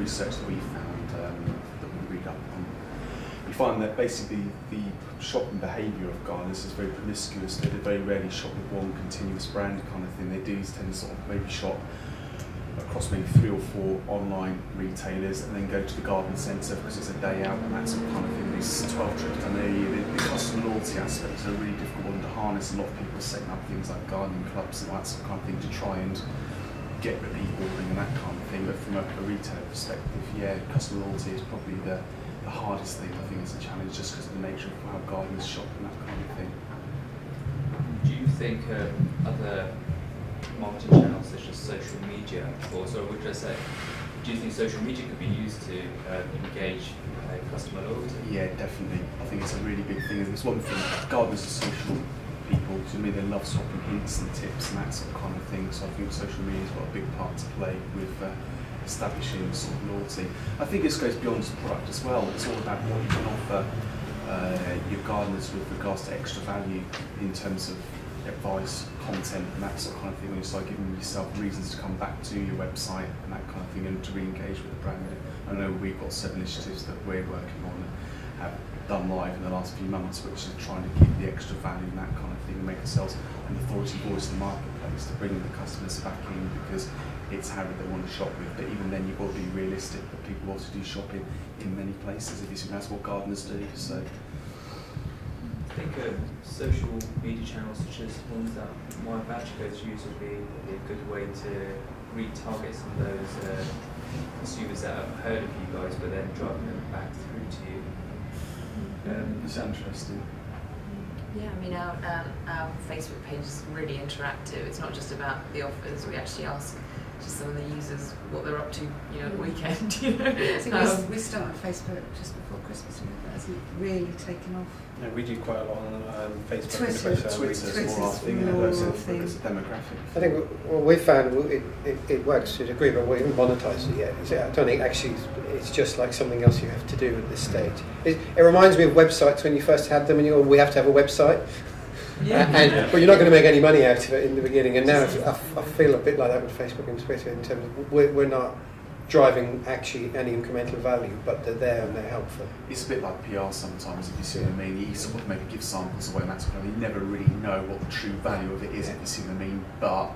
research that we found that we read up on, we find that basically the shopping behaviour of gardeners is very promiscuous. They very rarely shop with one continuous brand kind of thing. They do tend to sort of maybe shop across maybe 3 or 4 online retailers and then go to the garden centre because it's a day out and that sort of kind of thing. These 12 trips done a year. The customer loyalty aspects are a really difficult one to harness. A lot of people are setting up things like gardening clubs and that sort of kind of thing to try and get repeat ordering and that kind of thing. But from a retailer perspective, yeah, customer loyalty is probably the hardest thing. I think it's a challenge just because of the nature of how gardeners shop and that kind of thing. Do you think other marketing channels such as social media, or so would I say, do you think social media could be used to engage customer loyalty? Yeah, definitely. I think it's a really big thing. It's one thing, gardeners are social people. To me, they love swapping hints and tips and that sort of kind of thing. So I think social media's got a big part to play with establishing sort of loyalty. I think this goes beyond the product as well. It's all about what you can offer your gardeners with regards to extra value in terms of advice, content and that sort of kind of thing, when you start giving yourself reasons to come back to your website and that kind of thing and to re-engage with the brand. I know we've got 7 initiatives that we're working on and have done live in the last few months, which is trying to keep the extra value and that kind of thing and make ourselves an authority voice in the marketplace to bring the customers back in, because it's how they want to shop with. But even then, you've got to be realistic that people also do shopping in many places. If you think that's what gardeners do. So I think social media channels such as ones that my voucher codes use would be a good way to retarget some of those consumers that have heard of you guys, but then driving them back through to you. It's interesting. Yeah, I mean our Facebook page is really interactive. It's not just about the offers. We actually ask just some of the users what they're up to, you know, the weekend. You know, so we started Facebook just before Christmas, and it hasn't really taken off. No, we do quite a lot on Facebook. Twitter's more our thing. It's a demographic. I think what we found, it works to a degree, but we haven't monetised it yet. I don't think actually it's just like something else you have to do at this stage. It reminds me of websites when you first had them and you go, we have to have a website. But you're not going to make any money out of it in the beginning. And now I feel a bit like that with Facebook and Twitter in terms of we're not driving actually any incremental value, but they're there and they're helpful. It's a bit like PR sometimes, if you see what I mean. You sort of maybe give samples away and that's kind of, you never really know what the true value of it is, if you see what I mean. But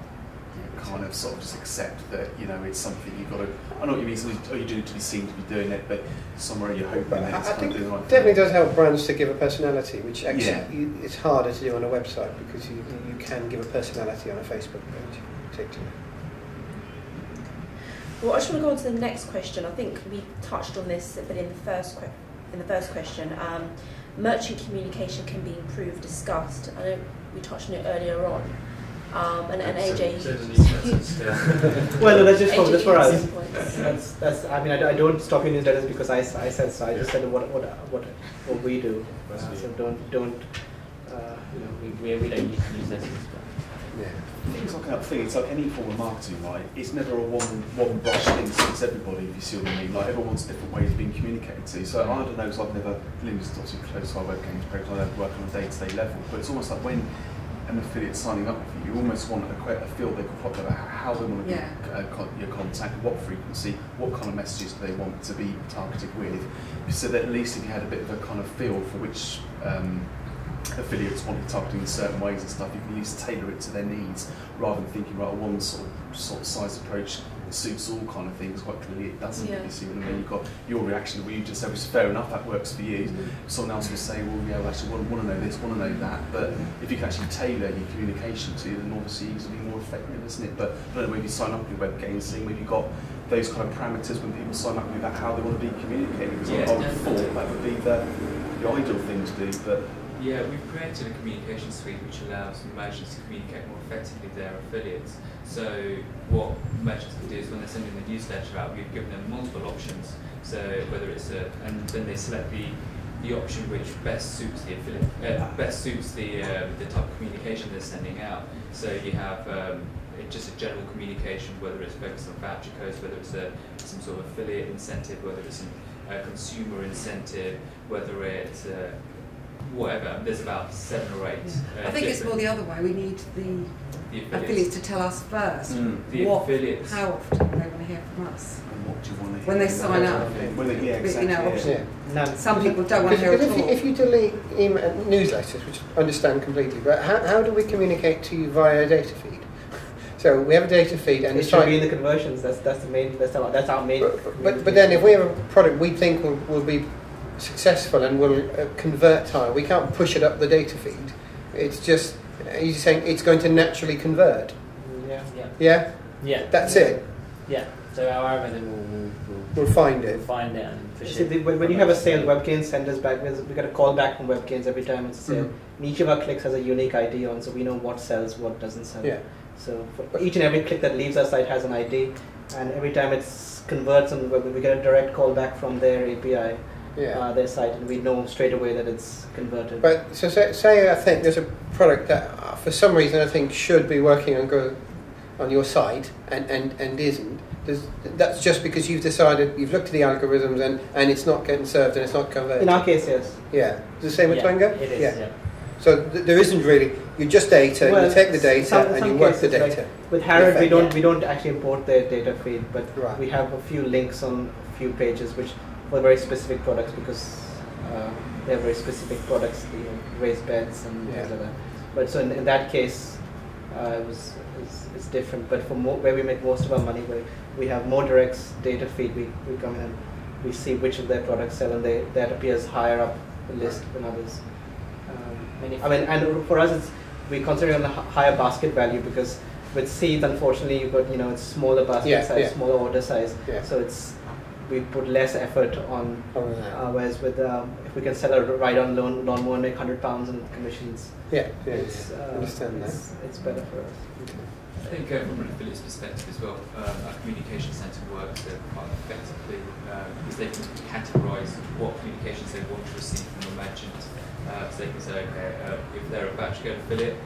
you kind of sort of just accept that, you know, it's something you've got to, I know what you mean, oh, you do it to be seen to be doing it, but somewhere you're hoping that it's kind of doing the right thing. It definitely does help brands to give a personality, which actually it's harder to do on a website, because you can give a personality on a Facebook page, particularly. Well, I just want to go on to the next question. I think we touched on this, but in the first question, merchant communication can be improved, discussed. I know we touched on it earlier on. And AJ. Well, no, that's just for us. That's. I mean, I don't stop you in newsletters because I said so. I just said what we do. So don't. We don't use newsletters. Yeah. It's like any form of marketing, right? It's never a one brush thing that suits everybody, if you see what I mean. Like, everyone wants different ways of being communicated to. So I don't know, because I've never, Linda's obviously close to our Webgains page, I don't work on a day-to-day level, but it's almost like when an affiliate's signing up with you, you almost want a feel they can plot about how they want to be your contact, what frequency, what kind of messages do they want to be targeted with, so that at least if you had a bit of a kind of feel for which affiliates wanted targeting in certain ways and stuff, you can at least tailor it to their needs, rather than thinking, right, one sort of size approach suits all kind of things. Quite clearly it doesn't. You see what I mean? You've got your reaction to what you just said, which is fair enough, that works for you. Someone else will say, well, yeah, well, actually want to know this, want to know that. But if you can actually tailor your communication to, then obviously it's going to be more effective, isn't it? But I don't know, maybe sign up with your Webgains thing, maybe you've got those kind of parameters when people sign up with about how they want to be communicating. Because I would have thought that would be the ideal thing to do. But yeah, we've created a communication suite which allows merchants to communicate more effectively with their affiliates. So what merchants can do is when they're sending the newsletter out, we've given them multiple options. So whether it's and then they select the option which best suits the affiliate, best suits the type of communication they're sending out. So you have just a general communication, whether it's focused on voucher codes, whether it's some sort of affiliate incentive, whether it's a consumer incentive, whether it's whatever. There's about 7 or 8. I think it's more the other way. We need the affiliates to tell us first the affiliates. How often they want to to hear from us? And what do you want to hear? When they sign up. Well, yeah, But, exactly. you know, yeah. None. Some people don't want to hear at all. If you delete newsletters, which I understand completely, but how do we communicate to you via a data feed? So we have a data feed, and it should be in the conversions. That's the main. That's our main. But then if we have a product we think will be successful and will convert higher, we can't push it up the data feed. It's just you're saying it's going to naturally convert. Yeah. Yeah. Yeah. That's it. Yeah. So our algorithm will We'll find it. find it and push See, it. when you have a sale, Webgains send us back. We get a call back from Webgains every time it's a sale. And each of our clicks has a unique ID on, so we know what sells, what doesn't sell. Yeah. So for each and every click that leaves our site has an ID, and every time it converts, and we get a direct call back from their API, Yeah. their site, and we know straight away that it's converted. But so say I think there's a product that for some reason I think should be working on your site and isn't. That's just because you've decided, you've looked at the algorithms and it's not getting served and it's not converted. In our case, yes. Yeah. Is it the same with Twinger? It is. Yeah. So there isn't really, you just data, Well, you take the data some and you work the cases, data. like with Harrod, we Yeah. don't actually import their data feed, but Right. we have a few links on a few pages which for very specific products, because they have very specific products, raised beds and things like that. But so in that case, it's different. But for where we make most of our money, where we have more directs data feed, we come in and we see which of their products sell, and that appears higher up the list than others. And for us, we consider it on a higher basket value, because with seeds, unfortunately, you've got it's smaller basket size, smaller order size. Yeah. So we put less effort on. Whereas with if we can sell a ride-on lawnmower and make £100 in commissions, Understand that. It's better for us. I think from an affiliate's perspective as well, our communication centre works quite effectively because they can categorise what communications they want to receive from a merchant. So they can say, okay, if they're a batch code affiliate,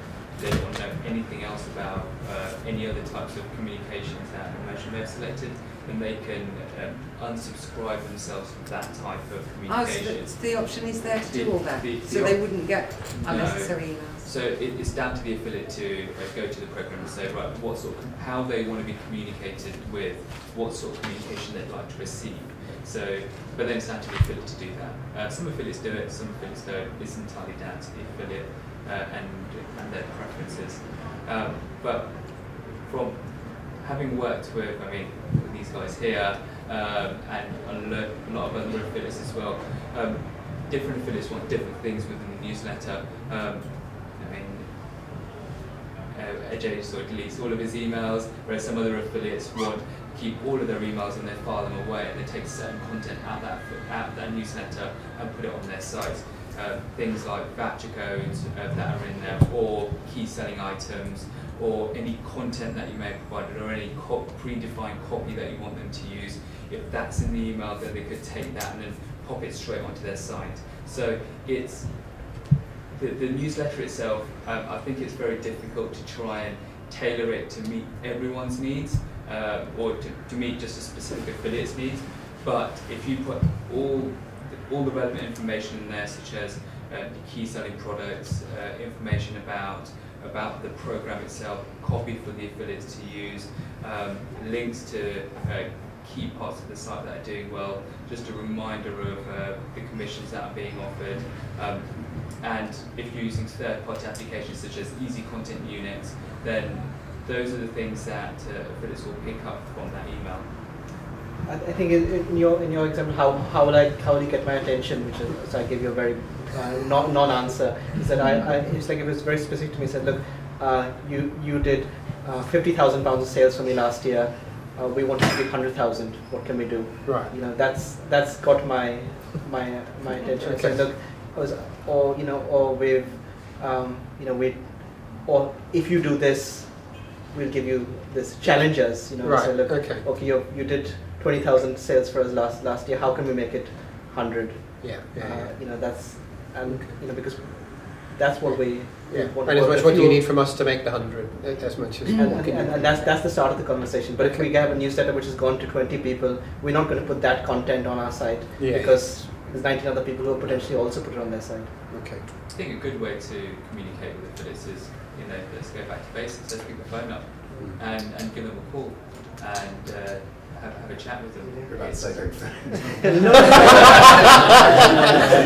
they don't want to know anything else about any other types of communications that a merchant may have selected, then they can unsubscribe themselves from that type of communication. So the option is there to do all that, so they wouldn't get unnecessary emails. So it's down to the affiliate to go to the program and say, right, how they want to be communicated with, what sort of communication they'd like to receive. So, but then it's down to the affiliate to do that. Some affiliates do it, some affiliates don't. It's entirely down to the affiliate and their preferences. But from having worked with these guys here and a lot of other affiliates as well, different affiliates want different things within the newsletter. AJ sort of deletes all of his emails, whereas some other affiliates want to keep all of their emails and they file them away, and they take certain content out of that newsletter and put it on their site. Things like voucher codes that are in there, or key selling items, or any content that you may have provided, or any predefined copy that you want them to use. If that's in the email, then they could take that and then pop it straight onto their site. So it's the newsletter itself. I think it's very difficult to try and tailor it to meet everyone's needs, or to meet just a specific affiliate's needs. But if you put all the relevant information in there, such as the key selling products, information about the program itself, copy for the affiliates to use, links to key parts of the site that are doing well, just a reminder of the commissions that are being offered, and if you're using third-party applications such as easy content units, then those are the things that affiliates will pick up from that email. I think in your example, how will you get my attention? Which is, so I give you a very non-answer. Is that it's like it was very specific to me. Said, look, you did £50,000 of sales for me last year. We want to do 100,000. What can we do? Right. That's got my attention. Okay. So look, or if you do this, we'll give you this challenges. Right. So look, okay, you did 20,000 sales for us last year. How can we make it 100? Yeah. That's because that's what we want. And as much what do you need from us to make the 100? As much as and that's the start of the conversation. But if we have a newsletter which has gone to 20 people, we're not going to put that content on our site because there's 19 other people who will potentially also put it on their site. Okay. I think a good way to communicate with affiliates is, let's go back to basics. Let's pick the phone up and give them a call and a chat with them. You're about to say don't phone.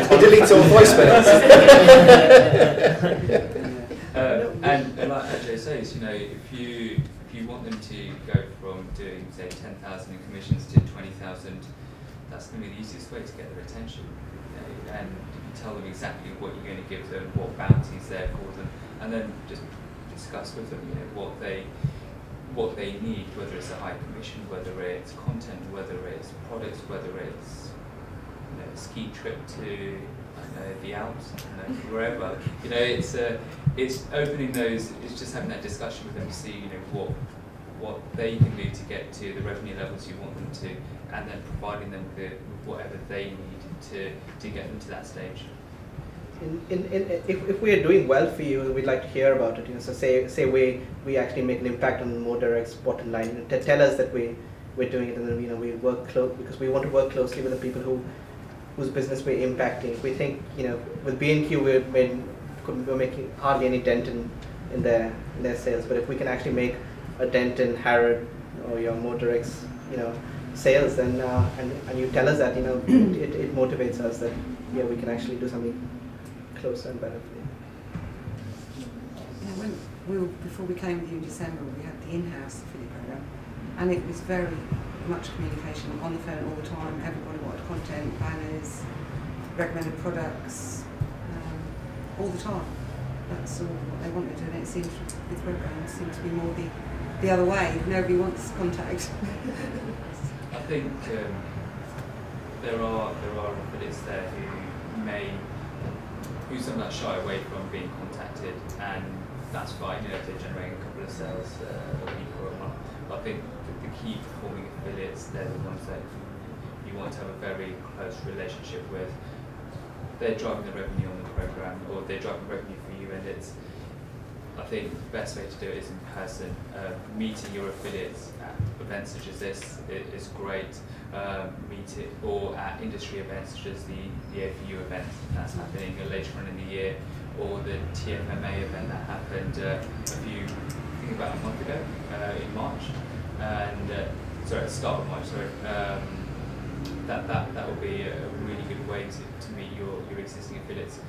He deletes all voicemails. And like Ajay says, you know, if you want them to go from doing say 10,000 in commissions to 20,000, that's going to be the easiest way to get their attention. You know, and you tell them exactly what you're going to give them, what bounties there for them, and then just discuss with them, you know, what they need, whether it's a high commission, whether it's content, whether it's products, whether it's, you know, a ski trip to, I don't know, the Alps, I don't know, wherever. You know, it's opening those, it's just having that discussion with them to see, you know, what they can do to get to the revenue levels you want them to, and then providing them with whatever they need to get them to that stage. If we are doing well for you, we'd like to hear about it. You know, so say we actually make an impact on More Direct's bottom line. You know, tell us that we're doing it, and then, you know, we work close because we want to work closely with the people whose business we're impacting. If we think, you know, with B&Q we're making hardly any dent in their sales, but if we can actually make a dent in Harrod or your More Direct's, you know, sales, then and you tell us that, you know, it motivates us that, yeah, we can actually do something closer and better for you. Yeah, before we came with you in December, we had the in-house affiliate program, and it was very much communication on the phone all the time. Everybody wanted content, banners, recommended products, all the time. That's all what they wanted, and it seems with programs seems to be more the other way. Nobody wants contact. I think there are affiliates there who sometimes shy away from being contacted, and that's fine, you know, if they're generating a couple of sales a week or a month. But I think the key performing affiliates, they're the ones that you want to have a very close relationship with. They're driving the revenue on the program, or they're driving revenue for you, and it's, I think the best way to do it is in person. Meeting your affiliates at events such as this is great. Meet it or at industry events such as the AFU event that's happening later on in the year, or the TFMA event that happened I think about a month ago in March, and sorry, at the start of March. Sorry, that will be a really good way to meet your existing affiliates,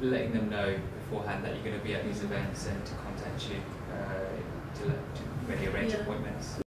letting them know beforehand that you're going to be at these events and to contact you to maybe arrange appointments.